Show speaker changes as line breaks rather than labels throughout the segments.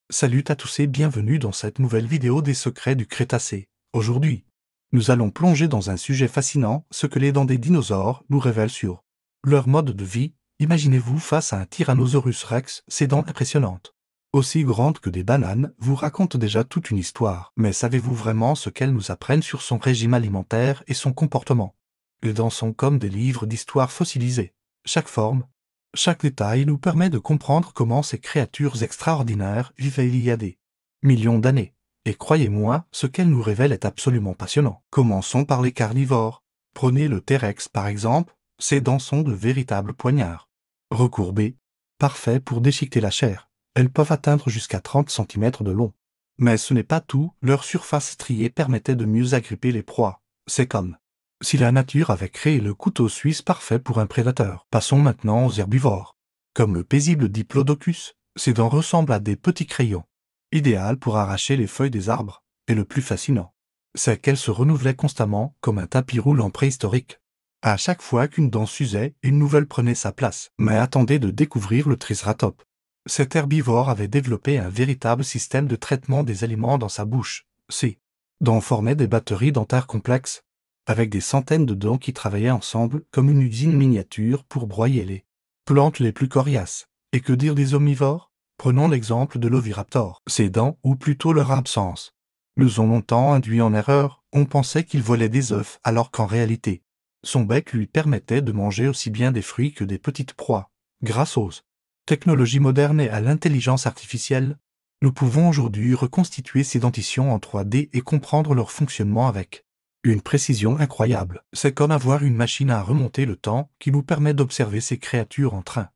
Salut à tous et bienvenue dans cette nouvelle vidéo des secrets du Crétacé. Aujourd'hui, nous allons plonger dans un sujet fascinant, ce que les dents des dinosaures nous révèlent sur leur mode de vie. Imaginez-vous face à un Tyrannosaurus rex, ses dents impressionnantes, aussi grandes que des bananes, vous racontent déjà toute une histoire. Mais savez-vous vraiment ce qu'elles nous apprennent sur son régime alimentaire et son comportement? Les dents sont comme des livres d'histoire fossilisés. Chaque forme, chaque détail nous permet de comprendre comment ces créatures extraordinaires vivaient il y a des millions d'années. Et croyez-moi, ce qu'elles nous révèlent est absolument passionnant. Commençons par les carnivores. Prenez le T-Rex par exemple, ses dents sont de véritables poignards. Recourbées, parfaits pour déchiqueter la chair. Elles peuvent atteindre jusqu'à 30 cm de long. Mais ce n'est pas tout, leur surface striée permettait de mieux agripper les proies. C'est comme si la nature avait créé le couteau suisse parfait pour un prédateur. Passons maintenant aux herbivores. Comme le paisible Diplodocus, ses dents ressemblent à des petits crayons, idéal pour arracher les feuilles des arbres. Et le plus fascinant, c'est qu'elles se renouvelaient constamment comme un tapis roulant préhistorique. À chaque fois qu'une dent s'usait, une nouvelle prenait sa place. Mais attendez de découvrir le Triceratops. Cet herbivore avait développé un véritable système de traitement des aliments dans sa bouche. Ses dents formaient des batteries dentaires complexes, avec des centaines de dents qui travaillaient ensemble comme une usine miniature pour broyer les plantes les plus coriaces. Et que dire des omnivores? Prenons l'exemple de l'oviraptor. Ses dents, ou plutôt leur absence, nous ont longtemps induits en erreur. On pensait qu'il volait des œufs alors qu'en réalité, son bec lui permettait de manger aussi bien des fruits que des petites proies. Grâce aux technologies modernes et à l'intelligence artificielle, nous pouvons aujourd'hui reconstituer ces dentitions en 3D et comprendre leur fonctionnement avec une précision incroyable. C'est comme avoir une machine à remonter le temps qui nous permet d'observer ces créatures en train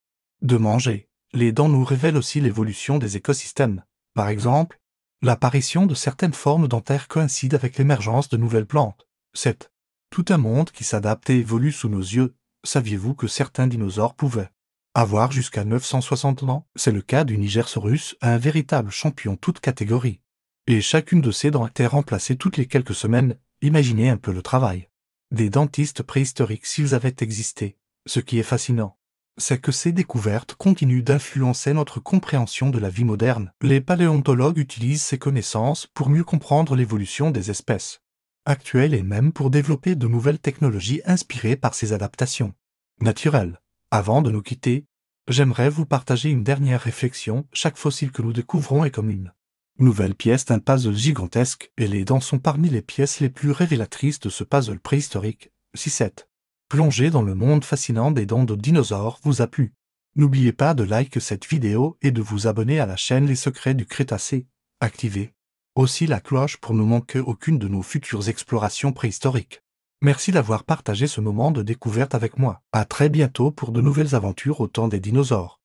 de manger. Les dents nous révèlent aussi l'évolution des écosystèmes. Par exemple, l'apparition de certaines formes dentaires coïncide avec l'émergence de nouvelles plantes. C'est tout un monde qui s'adapte et évolue sous nos yeux. Saviez-vous que certains dinosaures pouvaient avoir jusqu'à 960 ans? C'est le cas du Nigersaurus, un véritable champion toute catégorie. Et chacune de ses dents était remplacée toutes les quelques semaines. Imaginez un peu le travail des dentistes préhistoriques s'ils avaient existé. Ce qui est fascinant, c'est que ces découvertes continuent d'influencer notre compréhension de la vie moderne. Les paléontologues utilisent ces connaissances pour mieux comprendre l'évolution des espèces actuelles et même pour développer de nouvelles technologies inspirées par ces adaptations naturelles. Avant de nous quitter, j'aimerais vous partager une dernière réflexion. Chaque fossile que nous découvrons est comme une nouvelle pièce d'un puzzle gigantesque, et les dents sont parmi les pièces les plus révélatrices de ce puzzle préhistorique. Si cette plongée dans le monde fascinant des dents de dinosaures vous a plu, n'oubliez pas de liker cette vidéo et de vous abonner à la chaîne Les Secrets du Crétacé. Activez aussi la cloche pour ne manquer aucune de nos futures explorations préhistoriques. Merci d'avoir partagé ce moment de découverte avec moi. À très bientôt pour de nouvelles aventures au temps des dinosaures.